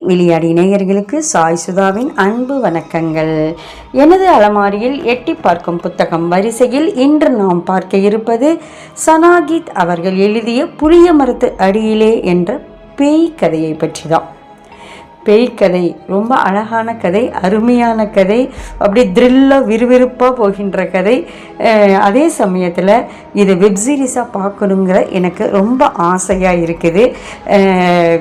விளையாடி நேயர்களுக்கு சாய் சுதாவின் அன்பு வணக்கங்கள். எனது அலமாரியில் எட்டி பார்க்கும் புத்தகம் வரிசையில் இன்று நாம் பார்க்க இருப்பது சனாகித் அவர்கள் எழுதிய புளிய மரத்து அடியிலே என்ற பேய் கதையை பற்றி தான். பேய் கதை ரொம்ப அழகான கதை, அருமையான கதை, அப்படியே த்ரில்லாக விறுவிறுப்பாக போகின்ற கதை. அதே சமயத்தில் இது வெப்சீரிஸாக பார்க்கணுங்கிற எனக்கு ரொம்ப ஆசையாக இருக்குது.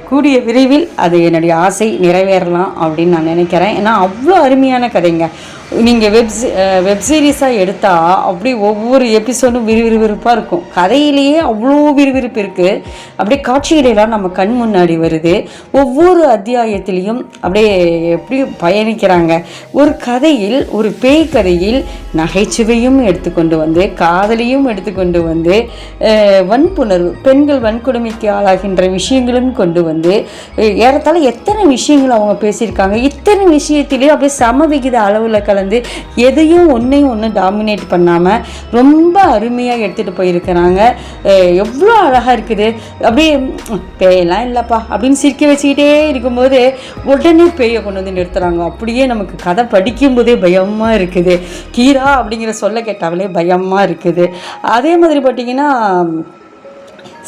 கூடிய விரைவில் அது என்னுடைய ஆசை நிறைவேறலாம் அப்படின்னு நான் நினைக்கிறேன். ஏன்னா அவ்வளோ அருமையான கதைங்க. நீங்கள் வெப்சீரிஸாக எடுத்தால் அப்படி ஒவ்வொரு எபிசோடும் விறுவிறுப்பாக இருக்கும். கதையிலேயே அவ்வளோ விறுவிறுப்பு இருக்குது. அப்படியே காட்சிகளெல்லாம் நம்ம கண் முன்னாடி வருது. ஒவ்வொரு அத்தியாயத்திலையும் அப்படியே எப்படி பயணிக்கிறாங்க. ஒரு கதையில், ஒரு பேய் கதையில் நகைச்சுவையும் எடுத்துக்கொண்டு வந்து, காதலையும் எடுத்துக்கொண்டு வந்து, வன்புணர்வு, பெண்கள் வன்கொடுமைக்கு ஆளாகின்ற விஷயங்களும் கொண்டு வந்து, ஏறத்தாழ எத்தனை விஷயங்கள் அவங்க பேசியிருக்காங்க. இத்தனை விஷயத்திலேயே அப்படியே சமவிகித அளவில் கலந்து எதையும் ஒன்று டாமினேட் பண்ணாமல் ரொம்ப அருமையாக எடுத்துகிட்டு போயிருக்கிறாங்க. எவ்வளோ அழகாக இருக்குது. அப்படியே பேயெல்லாம் இல்லைப்பா அப்படின்னு சிரிக்க வச்சுக்கிட்டே இருக்கும்போது உடனே பேயை கொண்டு வந்து நிறுத்துகிறாங்க. அப்படியே நமக்கு கதை படிக்கும்போதே பயமாக இருக்குது. கீரா அப்படிங்கிற சொல்ல கேட்டாலே பயமாக இருக்குது. அதே மாதிரி பார்த்திங்கன்னா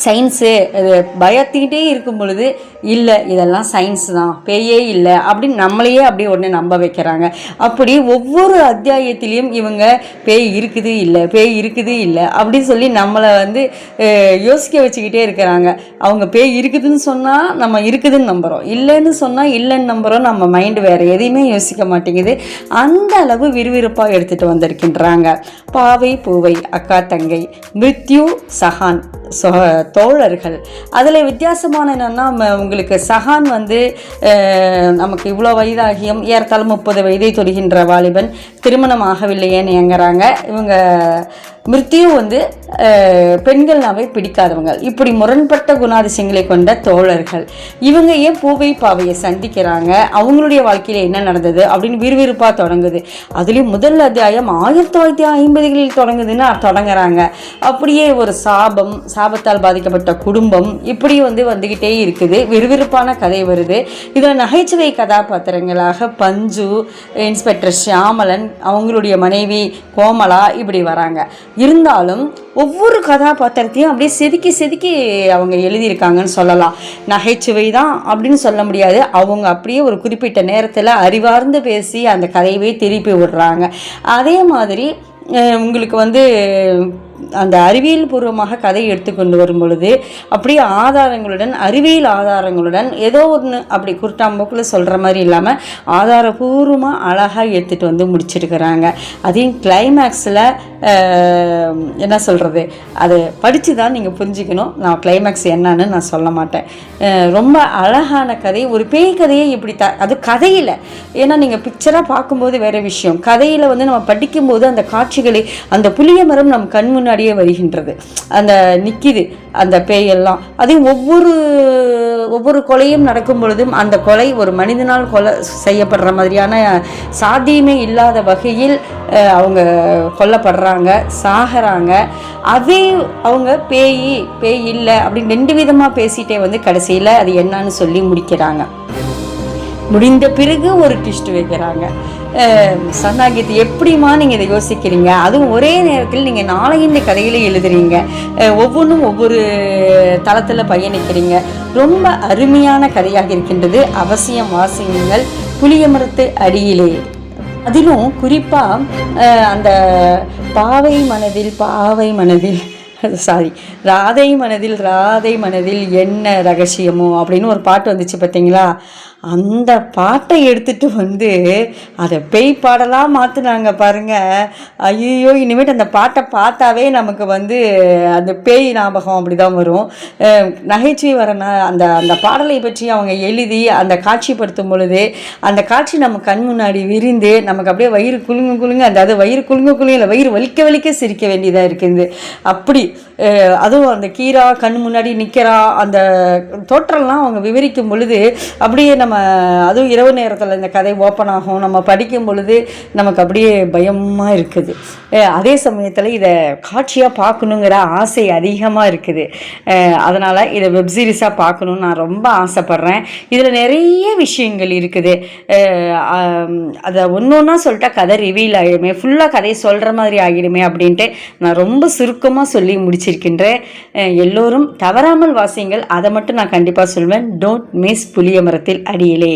சயின்ஸு அது பயத்திக்கிட்டே இருக்கும் பொழுது இல்லை இதெல்லாம் சயின்ஸ் தான், பேயே இல்லை அப்படின்னு நம்மளையே அப்படியே உடனே நம்ப வைக்கிறாங்க. அப்படி ஒவ்வொரு அத்தியாயத்திலையும் இவங்க பேய் இருக்குது இல்லை, பேய் இருக்குது இல்லை அப்படின்னு சொல்லி நம்மளை வந்து யோசிக்க வச்சுக்கிட்டே இருக்கிறாங்க. அவங்க பேய் இருக்குதுன்னு சொன்னால் நம்ம இருக்குதுன்னு நம்புகிறோம், இல்லைன்னு சொன்னால் இல்லைன்னு நம்புகிறோம். நம்ம மைண்டு வேறு எதையுமே யோசிக்க மாட்டேங்குது. அந்த அளவு விறுவிறுப்பாக எடுத்துகிட்டு வந்திருக்கின்றாங்க. பாவை பூவை, அக்கா தங்கை, மிருத்யு சஹான் தோழர்கள். அதில் வித்தியாசமான என்னென்னா, உங்களுக்கு சஹான் வந்து நமக்கு இவ்வளோ வயதாகியும் ஏறத்தாழ 30 வயதை தொடுகின்ற வாலிபன், திருமணம் ஆகவில்லையேன்னு இயங்குறாங்க. இவங்க மிருத்யு வந்து பெண்கள்னாவே பிடிக்காதவங்க. இப்படி முரண்பட்ட குணாதிசயங்களை கொண்ட தோழர்கள். இவங்க ஏன் பூவை பாவையை சந்திக்கிறாங்க, அவங்களுடைய வாழ்க்கையில் என்ன நடந்தது அப்படின்னு விறுவிறுப்பாக தொடங்குது. அதுலேயும் முதல் அத்தியாயம் 1950களில் தொடங்குதுன்னு தொடங்குறாங்க. அப்படியே ஒரு சாபத்தால் பாதிக்கப்பட்ட குடும்பம் இப்படி வந்துக்கிட்டே இருக்குது. விறுவிறுப்பான கதை வருது. இதில் நகைச்சுவை கதாபாத்திரங்களாக பஞ்சு, இன்ஸ்பெக்டர் ஷியாமலன், அவங்களுடைய மனைவி கோமலா இப்படி வராங்க. இருந்தாலும் ஒவ்வொரு கதாபாத்திரத்தையும் அப்படியே செதுக்கி அவங்க எழுதியிருக்காங்கன்னு சொல்லலாம். நகைச்சுவை தான் அப்படின்னு சொல்ல முடியாது. அவங்க அப்படியே ஒரு குறிப்பிட்ட நேரத்தில் அறிவார்ந்து பேசி அந்த கதையவே திருப்பி விடுறாங்க. அதே மாதிரி உங்களுக்கு வந்து அந்த அறிவியல் பூர்வமாக கதை எடுத்துக்கொண்டு வரும் பொழுது அப்படியே அறிவியல் ஆதாரங்களுடன் ஏதோ ஒன்று அப்படி குருட்டாம்போக்கில் சொல்கிற மாதிரி இல்லாமல் ஆதாரபூர்வமாக அழகாக எடுத்துகிட்டு வந்து முடிச்சிருக்கிறாங்க. அதையும் கிளைமேக்ஸில் என்ன சொல்கிறது, அதை படித்து தான் நீங்கள் புரிஞ்சுக்கணும். நான் கிளைமேக்ஸ் என்னன்னு நான் சொல்ல மாட்டேன். ரொம்ப அழகான கதை. ஒரு பேய் கதையை இப்படி அது கதையில், ஏன்னா நீங்கள் பிக்சராக பார்க்கும்போது வேறு விஷயம், கதையில் வந்து நம்ம படிக்கும்போது அந்த காட்சிகளை, அந்த புளிய மரம் நம் கண் முன்னாடியே வருகின்றது. அந்த நிற்கிது அந்த பேயெல்லாம். அதே ஒவ்வொரு கொலையும் நடக்கும் பொழுதும் அந்த கொலை ஒரு மனிதனால் கொலை செய்யப்படுற மாதிரியான சாத்தியமே இல்லாத வகையில் அவங்க கொல்லப்படுறாங்க, சாகிறாங்க. அதே அவங்க பேய் இல்லை அப்படின்னு 2 விதமாக பேசிகிட்டே வந்து கடைசியில் அது என்னன்னு சொல்லி முடிக்கிறாங்க. முடிந்த பிறகு ஒரு ட்விஸ்ட் வைக்கிறாங்க. சனாகித் எப்படிமா நீங்கள் இதை யோசிக்கிறீங்க? அதுவும் ஒரே நேரத்தில் நீங்கள் 4 கதையில எழுதுறீங்க, ஒவ்வொன்றும் ஒவ்வொரு தளத்தில் பயணிக்கிறீங்க. ரொம்ப அருமையான கதையாக இருக்கின்றது. அவசியம் வாசியுங்கள். புளிய மரத்து அடியிலே. அதிலும் குறிப்பாக அந்த ராதை மனதில் என்ன ரகசியமோ அப்படின்னு ஒரு பாட்டு வந்துச்சு பார்த்தீங்களா? அந்த பாட்டை எடுத்துகிட்டு வந்து அதை பேய் பாடலாக மாற்றினாங்க பாருங்கள். ஐயோ, இனிமேட்டு அந்த பாட்டை பார்த்தாவே நமக்கு வந்து அந்த பேய் ஞாபகம் அப்படி தான் வரும். நகைச்சுவை அந்த பாடலை பற்றி அவங்க எழுதி அந்த காட்சிப்படுத்தும் பொழுது அந்த காட்சி நம்ம கண் முன்னாடி விரிந்து நமக்கு அப்படியே வயிறு குலுங்க, அந்த வயிறு குலுங்க இல்லை, வயிறு வலிக்க சிரிக்க வேண்டியதாக இருக்குது. அப்படி அதுவும் அந்த கீரா கண் முன்னாடி நிற்கிறா அந்த தோற்றம்லாம் அவங்க விவரிக்கும் பொழுது அப்படியே நம்ம அதுவும் இரவு நேரத்தில் இந்த கதை ஓப்பன் ஆகும், நம்ம படிக்கும் பொழுது நமக்கு அப்படியே பயமாக இருக்குது. அதே சமயத்தில் இதை காட்சியாக பார்க்கணுங்கிற ஆசை அதிகமாக இருக்குது. அதனால் இதை வெப்சீரிஸாக பார்க்கணுன்னு நான் ரொம்ப ஆசைப்பட்றேன். இதில் நிறைய விஷயங்கள் இருக்குது. அதை ஒன்று ஒன்றா சொல்லிட்டா கதை ரிவீல் ஆகிடுமே, ஃபுல்லாக கதையை சொல்கிற மாதிரி ஆகிடுமே அப்படின்ட்டு நான் ரொம்ப சுருக்கமாக சொல்லி முடிச்சிருக்கின்றேன். எல்லோரும் தவறாமல் வாசியுங்கள், அதை மட்டும் நான் கண்டிப்பாக சொல்வேன். டோன்ட் மிஸ் புளிய மரத்தில் அடியிலே.